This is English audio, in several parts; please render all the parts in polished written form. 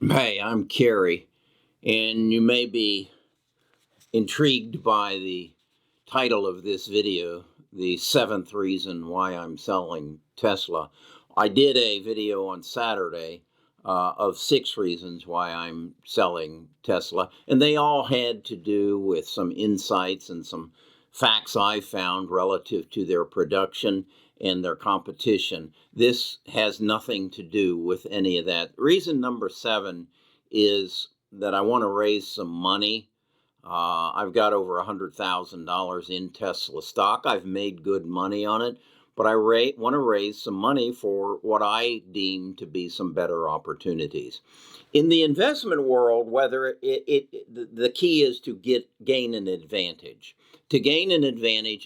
Hey, I'm Kerry, and you may be intrigued by the title of this video, The Seventh Reason Why I'm Selling Tesla. I did a video on Saturday of 6 reasons why I'm selling Tesla, and they all had to do with some insights and some facts I found relative to their production and their competition. This has nothing to do with any of that. Reason number 7 is that I want to raise some money. I've got over $100,000 in Tesla stock. I've made good money on it, but I want to raise some money for what I deem to be some better opportunities. In the investment world, whether the key is to gain an advantage,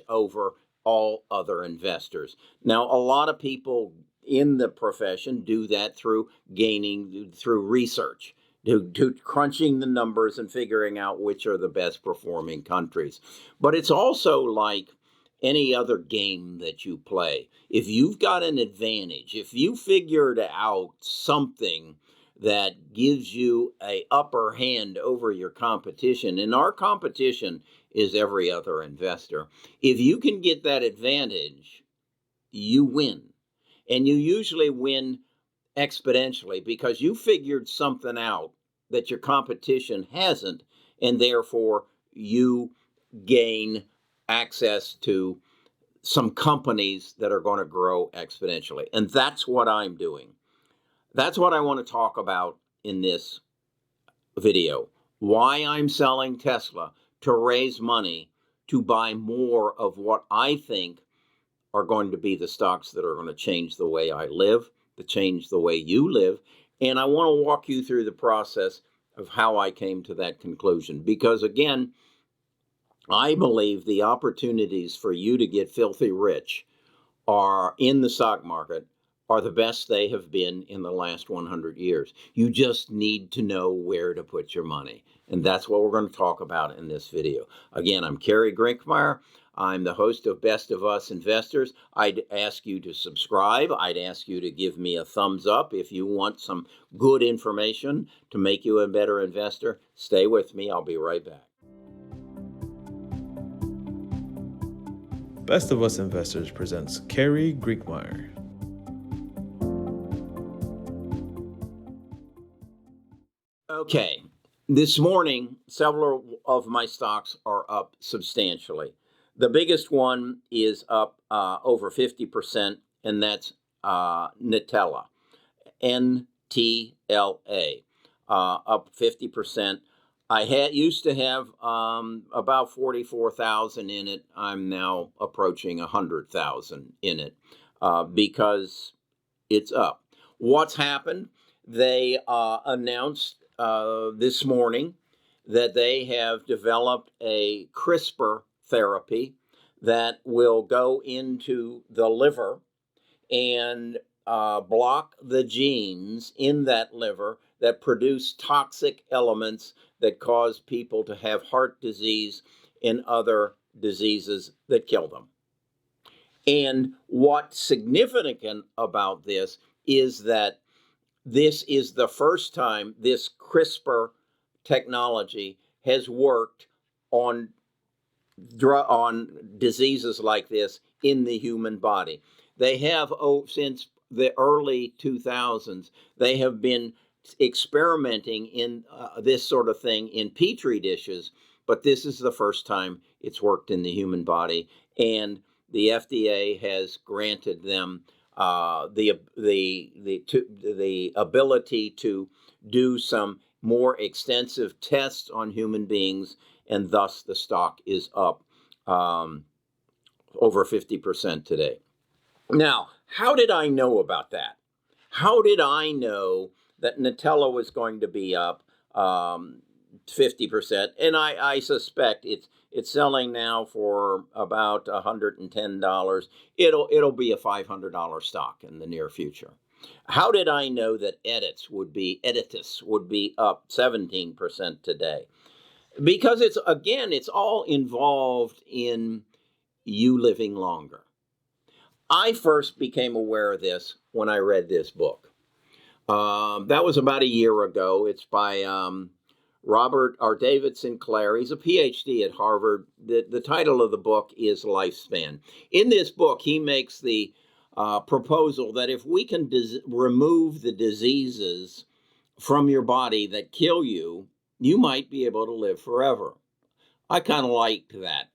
over all other investors. Now, a lot of people in the profession do that through research, to crunching the numbers and figuring out which are the best performing countries. But it's also like any other game that you play. If you've got an advantage, if you figured out something that gives you a upper hand over your competition, and our competition is every other investor. If you can get that advantage, you win. And you usually win exponentially because you figured something out that your competition hasn't, and therefore you gain access to some companies that are going to grow exponentially. And that's what I'm doing. That's what I want to talk about in this video. Why I'm selling Tesla: to raise money to buy more of what I think are going to be the stocks that are going to change the way I live, to change the way you live. And I want to walk you through the process of how I came to that conclusion. Because again, I believe the opportunities for you to get filthy rich are in the stock market are the best they have been in the last 100 years. You just need to know where to put your money. And that's what we're going to talk about in this video. Again, I'm Kerry Grinkmeyer. I'm the host of Best of Us Investors. I'd ask you to subscribe. I'd ask you to give me a thumbs up if you want some good information to make you a better investor. Stay with me. I'll be right back. Best of Us Investors presents Kerry Grinkmeyer. Okay, this morning, several of my stocks are up substantially. The biggest one is up over 50%, and that's Nutella, NTLA, up 50%. I used to have about 44,000 in it. I'm now approaching 100,000 in it because it's up. What's happened? They announced this morning that they have developed a CRISPR therapy that will go into the liver and block the genes in that liver that produce toxic elements that cause people to have heart disease and other diseases that kill them. And what's significant about this is that this is the first time this CRISPR technology has worked on diseases like this in the human body. They have, since the early 2000s, they have been experimenting in this sort of thing in petri dishes, but this is the first time it's worked in the human body, and the FDA has granted them the ability to do some more extensive tests on human beings, and thus the stock is up over 50% today. Now, how did I know about that? How did I know that Nutella was going to be up 50%? And I suspect it's selling now for about $110. It'll be a $500 stock in the near future. How did I know that Editus would be up 17% today? Because it's all involved in you living longer. I first became aware of this when I read this book. That was about a year ago. It's by Robert or David Sinclair. He's a PhD at Harvard. The title of the book is Lifespan. In this book, he makes the proposal that if we can remove the diseases from your body that kill you, you might be able to live forever. I kind of liked that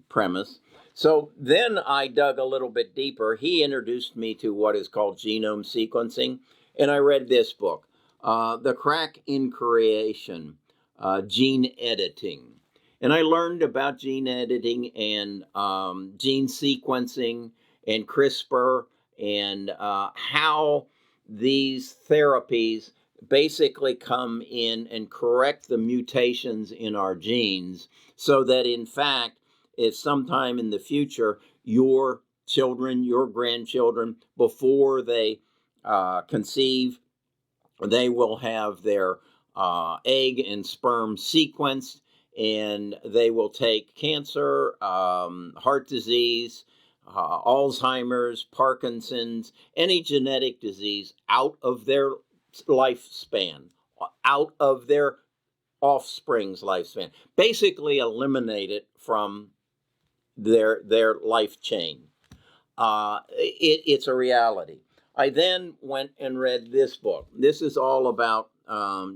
premise. So then I dug a little bit deeper. He introduced me to what is called genome sequencing, and I read this book, The Crack in Creation, Gene Editing. And I learned about gene editing and gene sequencing and CRISPR and how these therapies basically come in and correct the mutations in our genes so that, in fact, if sometime in the future your children, your grandchildren, before they conceive, they will have their egg and sperm sequenced, and they will take cancer, heart disease, Alzheimer's, Parkinson's, any genetic disease out of their lifespan, out of their offspring's lifespan. Basically eliminate it from their life chain. It's a reality. I then went and read this book. This is all about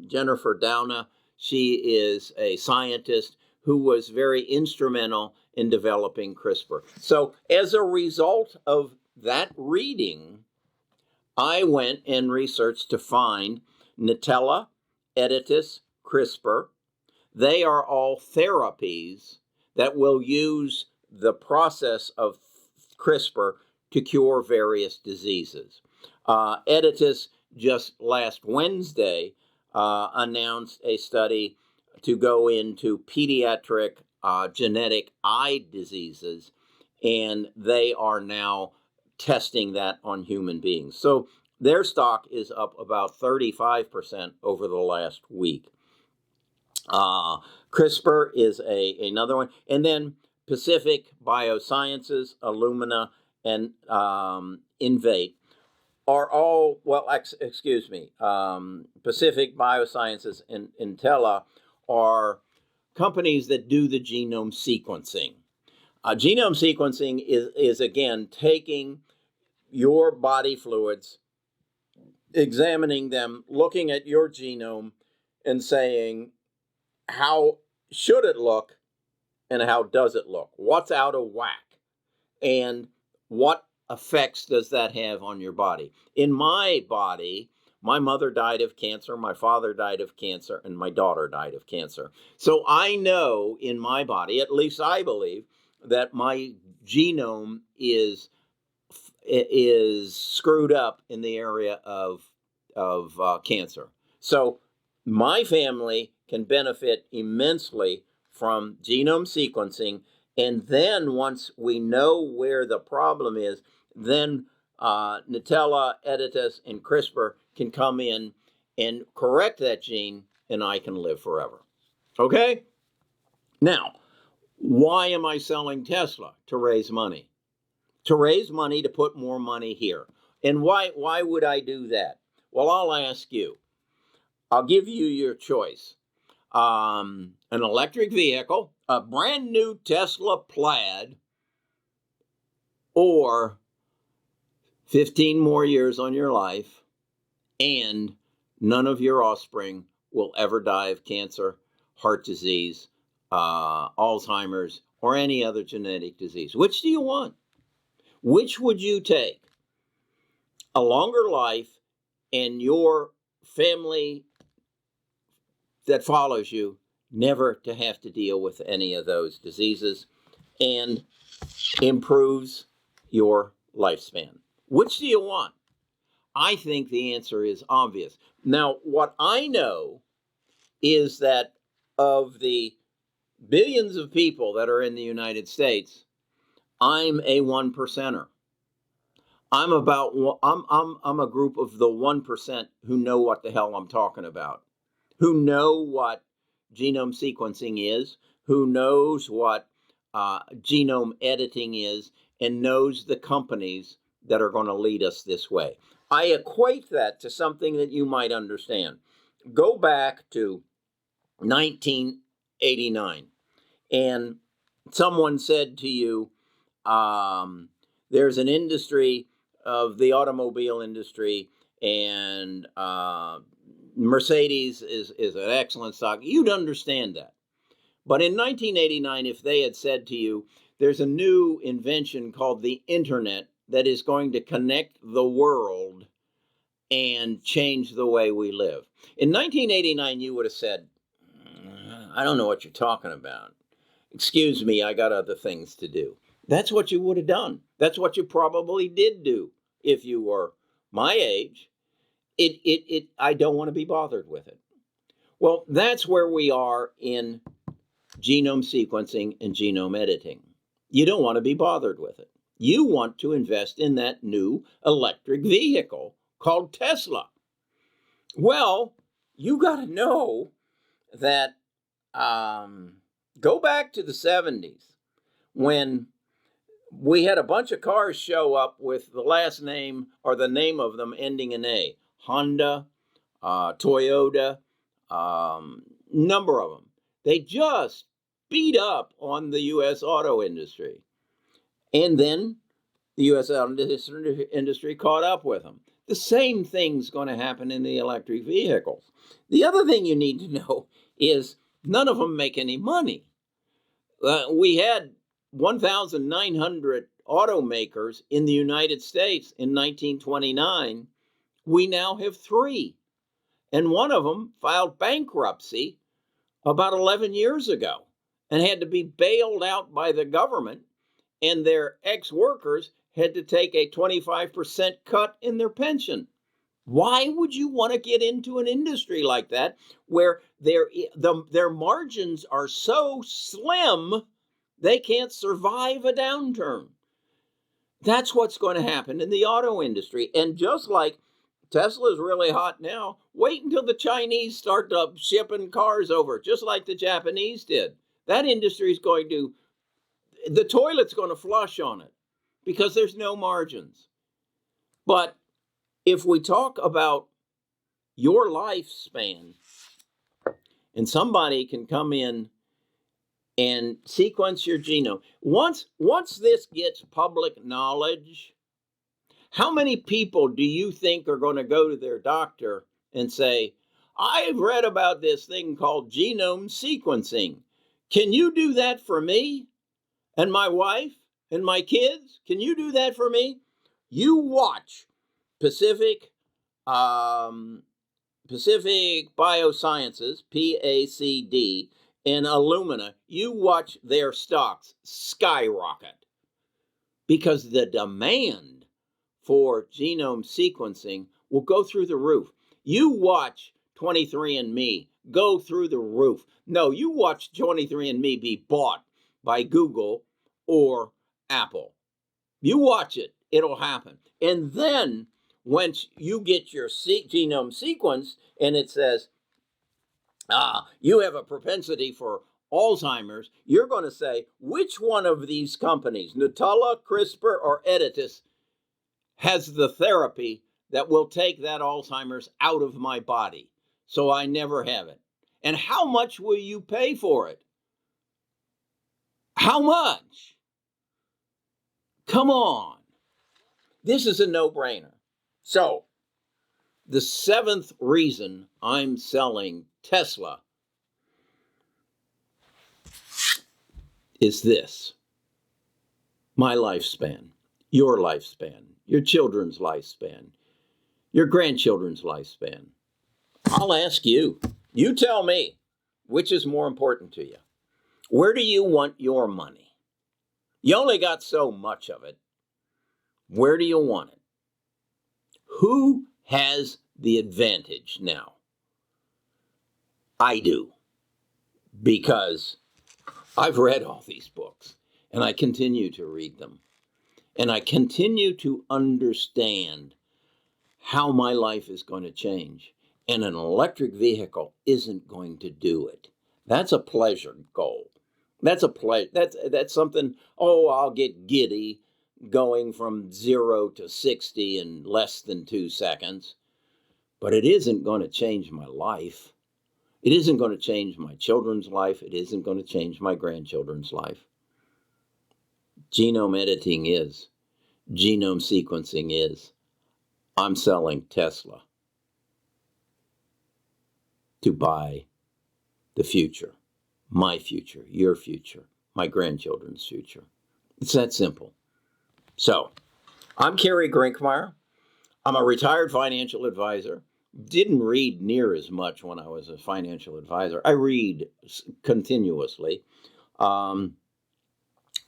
Jennifer Doudna. She is a scientist who was very instrumental in developing CRISPR. So as a result of that reading, I went and researched to find Nitella, Editis, CRISPR. They are all therapies that will use the process of CRISPR to cure various diseases. Editis just last Wednesday announced a study to go into pediatric genetic eye diseases, and they are now testing that on human beings. So their stock is up about 35% over the last week. CRISPR is another one. And then Pacific Biosciences, Illumina, and Invate are all, well, excuse me, Pacific Biosciences and NTLA are companies that do the genome sequencing. Genome sequencing is again taking your body fluids, examining them, looking at your genome, and saying, how should it look and how does it look? What's out of whack? And what effects does that have on your body? In my body, my mother died of cancer, my father died of cancer, and my daughter died of cancer. So I know in my body, at least I believe, that my genome is screwed up in the area of cancer. So my family can benefit immensely from genome sequencing. And then once we know where the problem is, then Nitella, Editis, and CRISPR can come in and correct that gene, and I can live forever. Okay? Now, why am I selling Tesla? To raise money. To raise money to put more money here. And why would I do that? Well, I'll ask you. I'll give you your choice. An electric vehicle, a brand new Tesla Plaid, or 15 more years on your life, and none of your offspring will ever die of cancer, heart disease, Alzheimer's, or any other genetic disease. Which do you want? Which would you take? A longer life and your family that follows you never to have to deal with any of those diseases and improves your lifespan. Which do you want? I think the answer is obvious. Now, what I know is that of the billions of people that are in the United States, I'm a 1%er. I'm a group of the 1% who know what the hell I'm talking about, who know what genome sequencing is, who knows what genome editing is, and knows the companies that are going to lead us this way. I equate that to something that you might understand. Go back to 1989, and someone said to you, there's an industry of the automobile industry, and Mercedes is an excellent stock. You'd understand that. But in 1989, if they had said to you, there's a new invention called the internet that is going to connect the world and change the way we live. In 1989, you would have said, I don't know what you're talking about. Excuse me, I got other things to do. That's what you would have done. That's what you probably did do if you were my age. I don't want to be bothered with it. Well, that's where we are in genome sequencing and genome editing. You don't want to be bothered with it. You want to invest in that new electric vehicle called Tesla. Well, you got to know that go back to the 70s when we had a bunch of cars show up with the last name or the name of them ending in A. Honda, Toyota, number of them. They just beat up on the U.S. auto industry. And then the U.S. auto industry caught up with them. The same thing's going to happen in the electric vehicles. The other thing you need to know is none of them make any money. We had 1,900 automakers in the United States in 1929. We now have 3. And one of them filed bankruptcy about 11 years ago and had to be bailed out by the government, and their ex-workers had to take a 25% cut in their pension. Why would you want to get into an industry like that where their margins are so slim they can't survive a downturn? That's what's going to happen in the auto industry. And just like Tesla's really hot now, wait until the Chinese start shipping cars over, just like the Japanese did. That industry is going to, the toilet's going to flush on it because there's no margins. But if we talk about your lifespan, and somebody can come in and sequence your genome, once this gets public knowledge, how many people do you think are going to go to their doctor and say, I've read about this thing called genome sequencing. Can you do that for me and my wife and my kids? Can you do that for me? You watch Pacific Biosciences, PACD, and Illumina. You watch their stocks skyrocket because the demand for genome sequencing will go through the roof. You watch 23andMe go through the roof. No, you watch 23andMe be bought by Google or Apple. You watch it, it'll happen. And then once you get your genome sequenced and it says, you have a propensity for Alzheimer's, you're going to say, which one of these companies, Nutella, CRISPR, or Editas, has the therapy that will take that Alzheimer's out of my body so I never have it? And how much will you pay for it? How much? Come on. This is a no-brainer. So, the 7th reason I'm selling Tesla is this: my lifespan, your children's lifespan, your grandchildren's lifespan. I'll ask you, you tell me, which is more important to you? Where do you want your money? You only got so much of it. Where do you want it? Who has the advantage now? I do, because I've read all these books and I continue to read them. And I continue to understand how my life is going to change. And an electric vehicle isn't going to do it. That's a pleasure goal. That's a pleasure. That's something, I'll get giddy. going from 0 to 60 in less than 2 seconds, but it isn't going to change my life. It isn't going to change my children's life. It isn't going to change my grandchildren's life. Genome editing is. Genome sequencing is. I'm selling Tesla to buy the future, my future, your future, my grandchildren's future. It's that simple. So, I'm Kerry Grinkmeyer. I'm a retired financial advisor. Didn't read near as much when I was a financial advisor. I read continuously.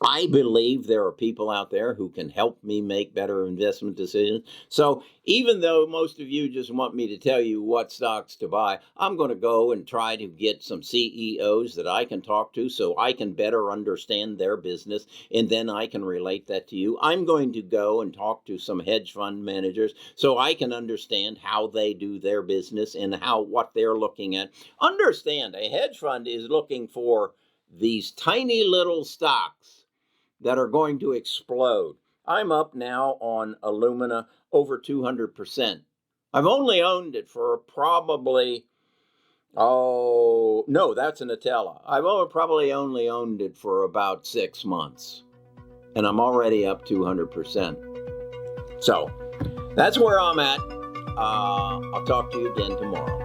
I believe there are people out there who can help me make better investment decisions. So even though most of you just want me to tell you what stocks to buy, I'm going to go and try to get some CEOs that I can talk to so I can better understand their business, and then I can relate that to you. I'm going to go and talk to some hedge fund managers so I can understand how they do their business and what they're looking at. Understand, a hedge fund is looking for these tiny little stocks that are going to explode. I'm up now on Illumina over 200%. I've only owned it for probably, no, that's an NTLA. I've probably only owned it for about 6 months, and I'm already up 200%. So that's where I'm at. I'll talk to you again tomorrow.